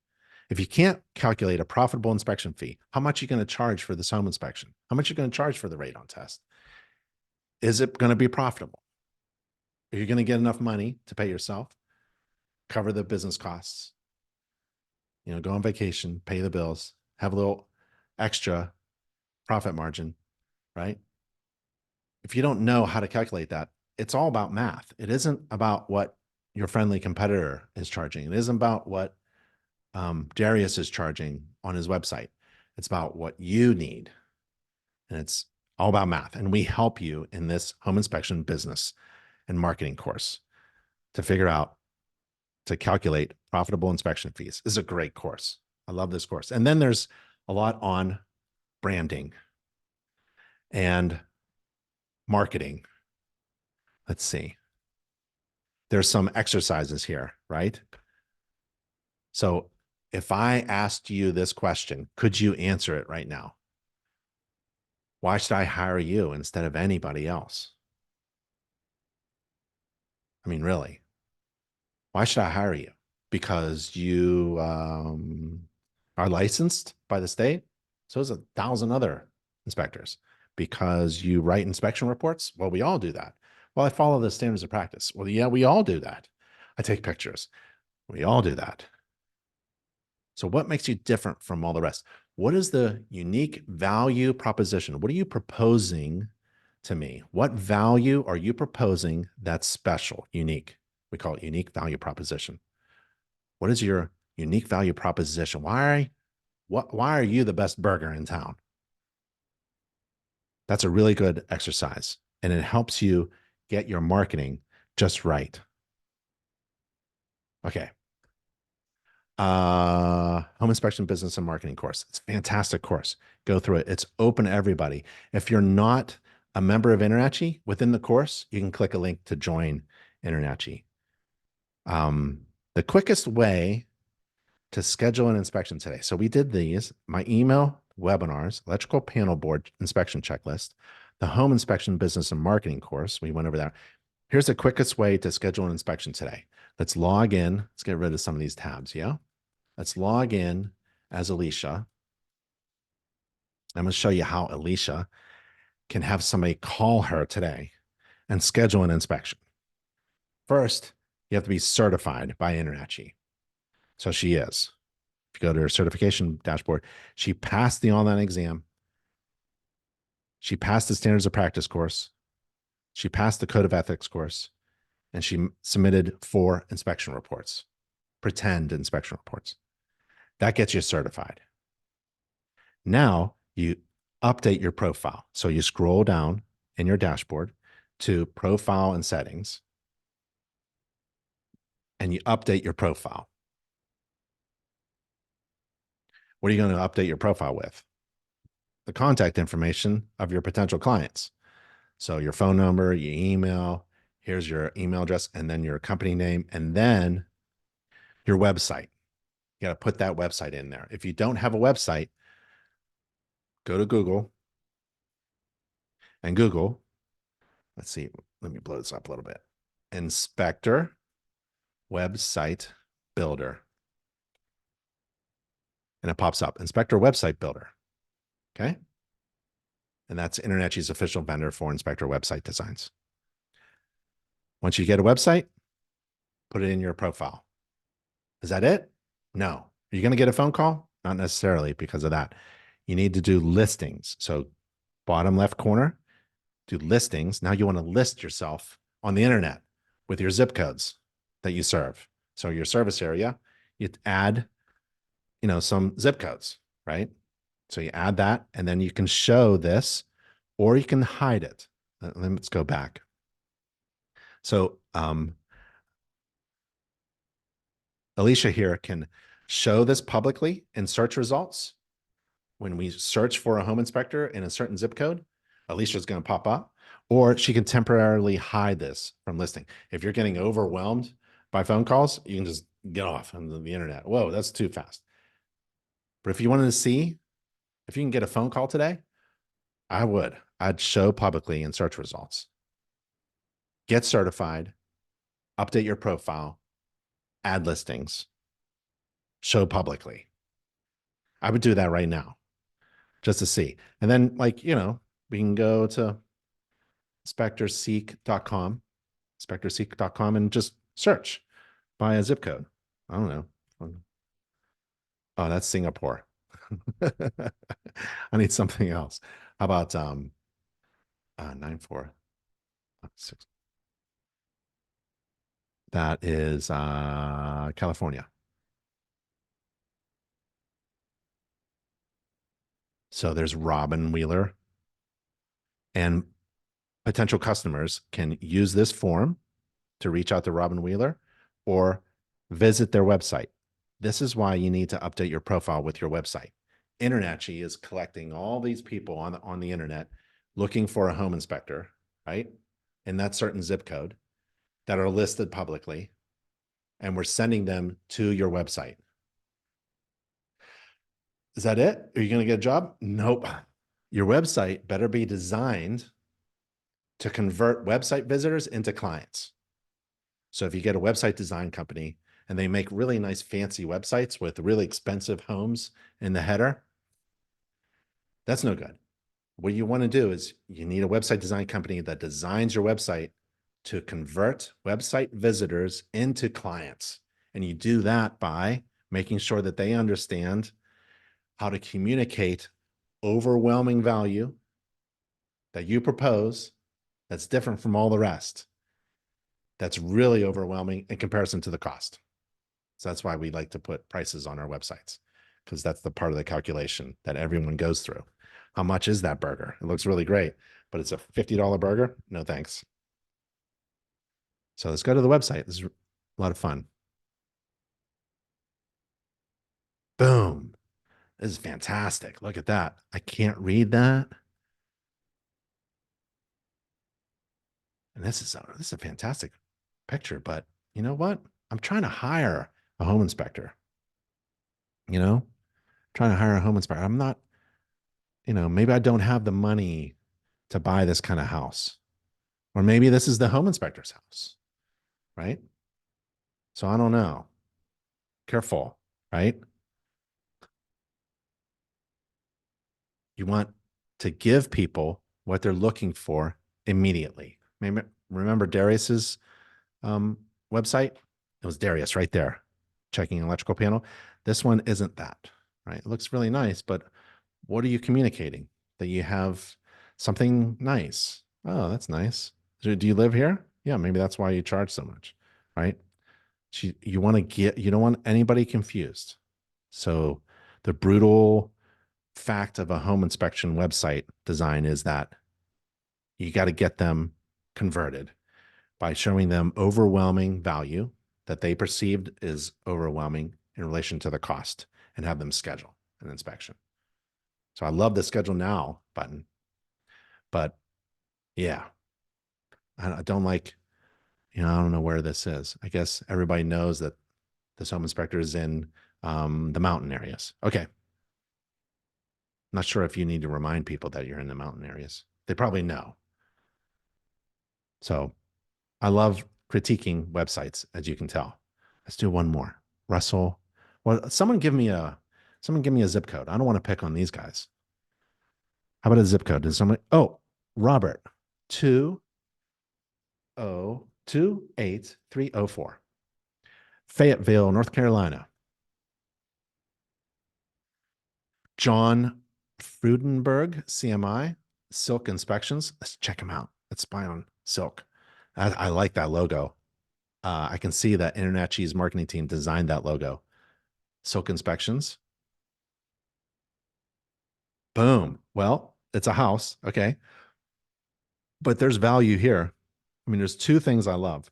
If you can't calculate a profitable inspection fee, how much are you going to charge for this home inspection? How much are you going to charge for the radon test? Is it going to be profitable? Are you going to get enough money to pay yourself, cover the business costs, go on vacation, pay the bills, have a little extra profit margin, right? If you don't know how to calculate that, it's all about math. It isn't about what your friendly competitor is charging. It isn't about what Darius is charging on his website. It's about what you need. And it's all about math. And we help you in this home inspection business and marketing course to figure out, to calculate profitable inspection fees. This is a great course. I love this course. And then there's a lot on branding and marketing. Let's see. There's some exercises here, right? So if I asked you this question, could you answer it right now? Why should I hire you instead of anybody else? I mean, really, why should I hire you? Because you are licensed by the state? So there's 1,000 other inspectors. Because you write inspection reports? Well, we all do that. Well, I follow the standards of practice. Well, yeah, we all do that. I take pictures. We all do that. So what makes you different from all the rest? What is the unique value proposition? What are you proposing to me? What value are you proposing that's special, unique? We call it unique value proposition. What is your unique value proposition? Why are you the best burger in town? That's a really good exercise, and it helps you get your marketing just right. Okay. Home inspection business and marketing course. It's a fantastic course. Go through it. It's open to everybody. If you're not a member of InterNACHI within the course, you can click a link to join InterNACHI. The quickest way to schedule an inspection today. So we did these, my email webinars, electrical panel board inspection checklist, the home inspection business and marketing course. We went over that. Here's the quickest way to schedule an inspection today. Let's log in. Let's get rid of some of these tabs. Yeah. Let's log in as Alicia. I'm going to show you how Alicia can have somebody call her today and schedule an inspection. First, you have to be certified by InterNACHI. So she is. If you go to her certification dashboard, she passed the online exam. She passed the standards of practice course. She passed the code of ethics course, and she submitted 4 inspection reports, pretend inspection reports. That gets you certified. Now you update your profile. So you scroll down in your dashboard to profile and settings, and you update your profile. What are you going to update your profile with? The contact information of your potential clients. So your phone number, your email, here's your email address, and then your company name, and then your website. You got to put that website in there. If you don't have a website, go to Google and Google, let's see, let me blow this up a little bit. Inspector Website Builder. And it pops up, Inspector Website Builder. Okay. And that's InterNACHI's official vendor for Inspector website designs. Once you get a website, put it in your profile. Is that it? No. Are you going to get a phone call? Not necessarily because of that. You need to do listings. So bottom left corner, do listings. Now you want to list yourself on the internet with your zip codes that you serve. So your service area, you add, some zip codes, right? So you add that, and then you can show this, or you can hide it. Let's go back. So Alicia here can show this publicly in search results. When we search for a home inspector in a certain zip code, Alicia is going to pop up, or she can temporarily hide this from listing. If you're getting overwhelmed by phone calls, you can just get off on the internet. Whoa, that's too fast. But if you wanted to see if you can get a phone call today, I'd show publicly in search results. Get certified, update your profile, add listings, show publicly. I would do that right now just to see. And then, we can go to inspectorseek.com, and just search by a zip code. I don't know. Oh, that's Singapore. I need something else. How about 9466? That is California. So there's Robin Wheeler, and potential customers can use this form to reach out to Robin Wheeler or visit their website. This is why you need to update your profile with your website. InterNACHI is collecting all these people on the internet looking for a home inspector, right? In that certain zip code that are listed publicly, and we're sending them to your website. Is that it? Are you going to get a job? Nope. Your website better be designed to convert website visitors into clients. So if you get a website design company and they make really nice fancy websites with really expensive homes in the header, that's no good. What you want to do is you need a website design company that designs your website to convert website visitors into clients. And you do that by making sure that they understand how to communicate overwhelming value that you propose that's different from all the rest. that's really overwhelming in comparison to the cost. So that's why we like to put prices on our websites, because that's the part of the calculation that everyone goes through. How much is that burger? It looks really great, but it's a $50 burger. No, thanks. So let's go to the website. This is a lot of fun. Boom. This is fantastic. Look at that. I can't read that. And this is a fantastic picture, but you know what? I'm trying to hire a home inspector, you know, trying to hire a home inspector. I'm not, maybe I don't have the money to buy this kind of house. Or maybe this is the home inspector's house, right? So I don't know. Careful, right? You want to give people what they're looking for immediately. Remember Darius's website? It was Darius right there, checking electrical panel. This one isn't that, right? It looks really nice, but what are you communicating? That you have something nice. Oh, that's nice. Do you live here? Yeah, maybe that's why you charge so much, right? You want to you don't want anybody confused. So the brutal fact of a home inspection website design is that you got to get them converted by showing them overwhelming value that they perceived is overwhelming in relation to the cost, and have them schedule an inspection. So I love the schedule now button, but yeah, I don't like, I don't know where this is. I guess everybody knows that this home inspector is in the mountain areas. Okay. Not sure if you need to remind people that you're in the mountain areas. They probably know. So I love critiquing websites, as you can tell. Let's do one more. Russell. Well, someone give me a zip code. I don't want to pick on these guys. How about a zip code? Did somebody? Oh, Robert, 2028304. Fayetteville, North Carolina. John Frudenberg, CMI, Silk Inspections. Let's check him out. Let's spy on Silk. I like that logo. I can see that InterNACHI's marketing team designed that logo. Silk Inspections. Boom. Well, it's a house. Okay. But there's value here. I mean, there's two things I love.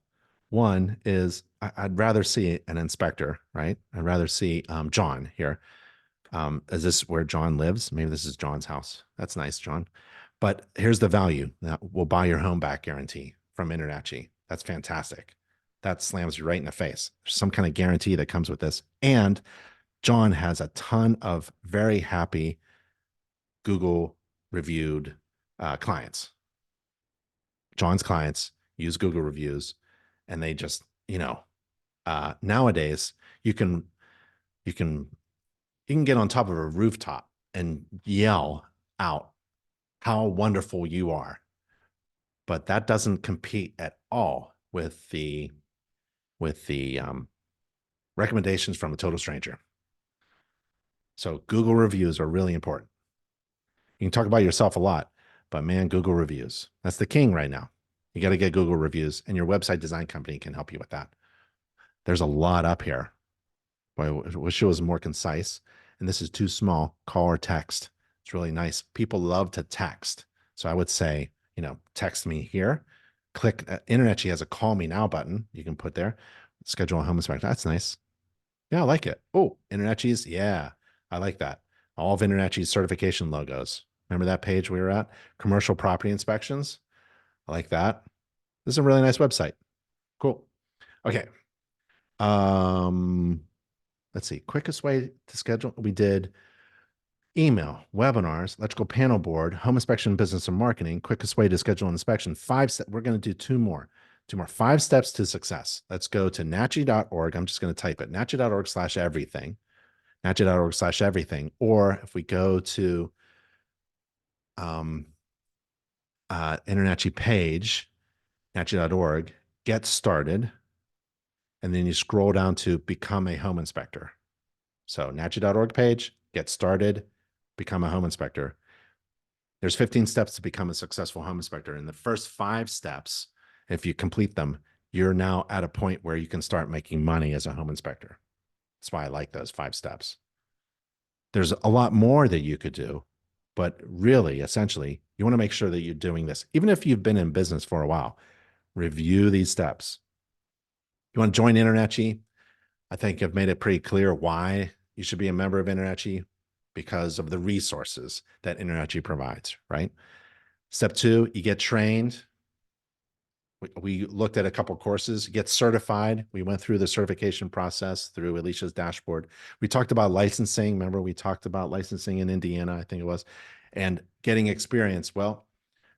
One is I'd rather see an inspector, right? I'd rather see John here. Is this where John lives? Maybe this is John's house. That's nice, John. But here's the value. That we'll buy your home back guarantee from InterNACHI. That's fantastic. That slams you right in the face. There's some kind of guarantee that comes with this. And John has a ton of very happy Google reviewed clients. John's clients use Google reviews, and they just, nowadays you can get on top of a rooftop and yell out how wonderful you are. But that doesn't compete at all with the recommendations from a total stranger. So Google reviews are really important. You can talk about yourself a lot, but man, Google reviews, that's the king right now. You got to get Google reviews, and your website design company can help you with that. There's a lot up here. I wish it was more concise. And this is too small. Call or text. It's really nice. People love to text. So I would say, text me here. Click InterNACHI has a call me now button you can put there. Schedule a home inspection. That's nice. Yeah, I like it. Oh, InterNACHI's. Yeah, I like that. All of InterNACHI's certification logos. Remember that page we were at? Commercial property inspections. I like that. This is a really nice website. Cool. Okay. Let's see. Quickest way to schedule. We did email, webinars, electrical panel board, home inspection, business and marketing. Quickest way to schedule an inspection. 5 steps. We're going to do two more. 5 steps to success. Let's go to nachi.org. I'm just going to type it. nachi.org/everything. nachi.org/everything. Or if we go to InterNACHI page, nachi.org, get started, and then you scroll down to become a home inspector. So nachi.org page, get started, become a home inspector. There's 15 steps to become a successful home inspector. In the first 5 steps, if you complete them, you're now at a point where you can start making money as a home inspector. That's why I like those 5 steps. There's a lot more that you could do, but really, essentially, you want to make sure that you're doing this. Even if you've been in business for a while, review these steps. You want to join InterNACHI? I think I've made it pretty clear why you should be a member of InterNACHI, because of the resources that InterNACHI provides, right? Step 2, you get trained. We looked at a couple courses, get certified. We went through the certification process through Alicia's dashboard. We talked about licensing. Remember, we talked about licensing in Indiana, I think it was, and getting experience. Well,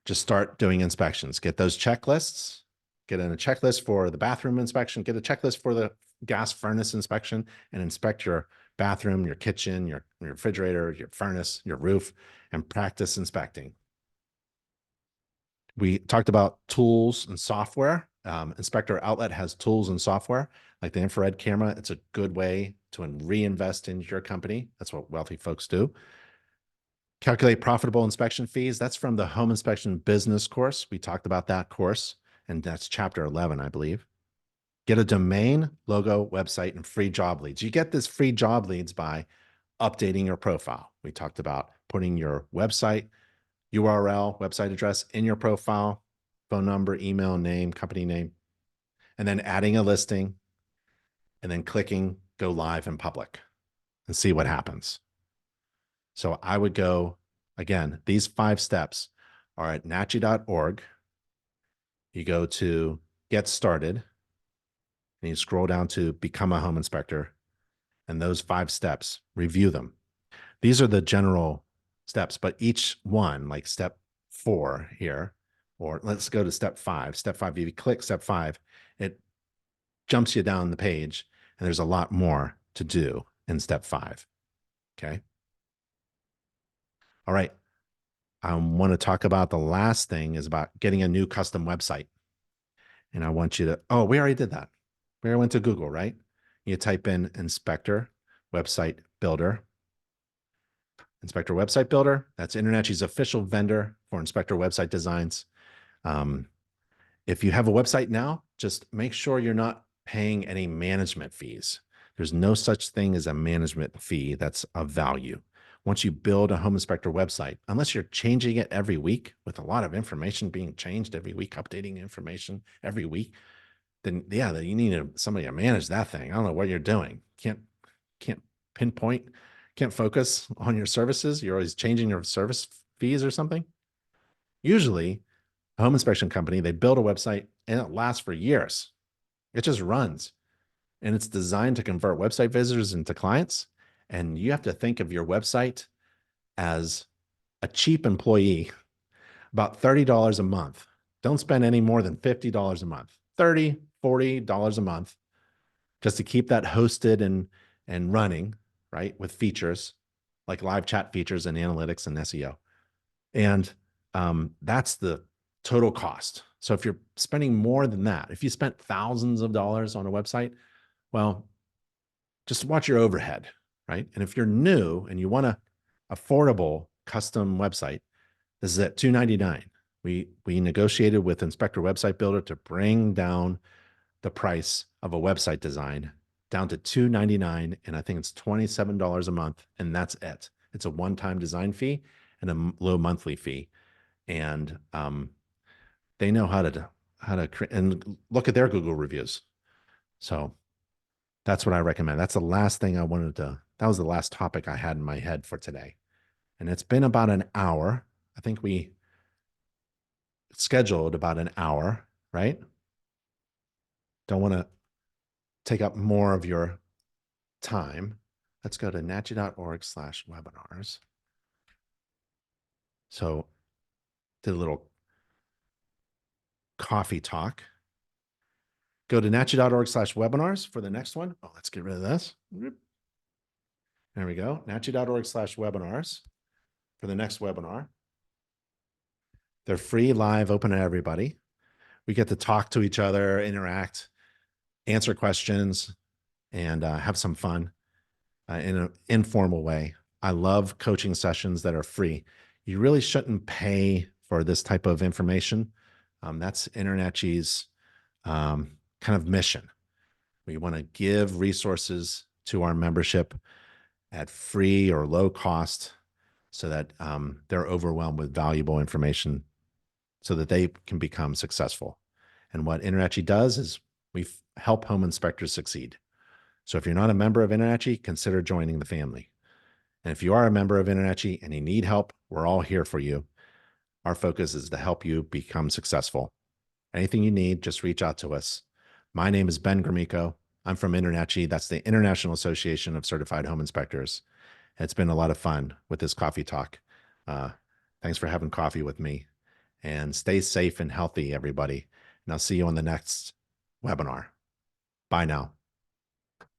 just start doing inspections. Get those checklists. Get in a checklist for the bathroom inspection. Get a checklist for the gas furnace inspection, and inspect your bathroom, your kitchen, your refrigerator, your furnace, your roof, and practice inspecting. We talked about tools and software. Inspector Outlet has tools and software like the infrared camera. It's a good way to reinvest in your company. That's what wealthy folks do. Calculate profitable inspection fees. That's from the home inspection business course. We talked about that course, and that's chapter 11, I believe. Get a domain, logo, website, and free job leads. You get this free job leads by updating your profile. We talked about putting your website URL, website address in your profile, phone number, email, name, company name, and then adding a listing, and then clicking go live in public and see what happens. So I would go, again, these 5 steps are at nachi.org. You go to get started, and you scroll down to become a home inspector, and those 5 steps, review them. These are the general steps, but each one, like step 4 here, or let's go to step 5. Step 5, if you click step 5, it jumps you down the page, and there's a lot more to do in step 5. Okay. All right. I want to talk about the last thing is about getting a new custom website. And I want you to, oh, we already did that. We already went to Google, right? You type in Inspector Website Builder. Inspector Website Builder, that's InterNACHI's official vendor for Inspector website designs. If you have a website now, just make sure you're not paying any management fees. There's no such thing as a management fee that's of value. Once you build a home inspector website, unless you're changing it every week with a lot of information being changed every week, updating information every week, then yeah, you need somebody to manage that thing. I don't know what you're doing. Can't pinpoint, can't focus on your services. You're always changing your service fees or something. Usually a home inspection company, they build a website and it lasts for years. It just runs, and it's designed to convert website visitors into clients. And you have to think of your website as a cheap employee, about $30 a month. Don't spend any more than $50 a month, $30, $40 a month, just to keep that hosted and running, right? With features like live chat features and analytics and SEO. And that's the total cost. So if you're spending more than that, if you spent thousands of dollars on a website, well, just watch your overhead, right? And if you're new and you want a affordable custom website, this is at $299. We negotiated with Inspector Website Builder to bring down the price of a website design down to $299, and I think it's $27 a month, and that's it. It's a one-time design fee and a low monthly fee, and they know how to create and look at their Google reviews. So that's what I recommend. That's the last thing I wanted to. That was the last topic I had in my head for today, and it's been about an hour. I think we scheduled about an hour, right? Don't want to take up more of your time. Let's go to nachi.org/webinars. So did a little coffee talk. Go to nachi.org/webinars for the next one. Oh, let's get rid of this. There we go. nachi.org/webinars for the next webinar. They're free, live, open to everybody. We get to talk to each other, interact, answer questions, and have some fun in an informal way. I love coaching sessions that are free. You really shouldn't pay for this type of information. That's InterNACHI's kind of mission. We want to give resources to our membership at free or low cost so that they're overwhelmed with valuable information so that they can become successful. And what InterNACHI does is we help home inspectors succeed. So if you're not a member of InterNACHI, consider joining the family. And if you are a member of InterNACHI and you need help, we're all here for you. Our focus is to help you become successful. Anything you need, just reach out to us. My name is Ben Gromicko. I'm from InterNACHI. That's the International Association of Certified Home Inspectors. It's been a lot of fun with this coffee talk. Thanks for having coffee with me. And stay safe and healthy, everybody. And I'll see you on the next webinar. Bye now.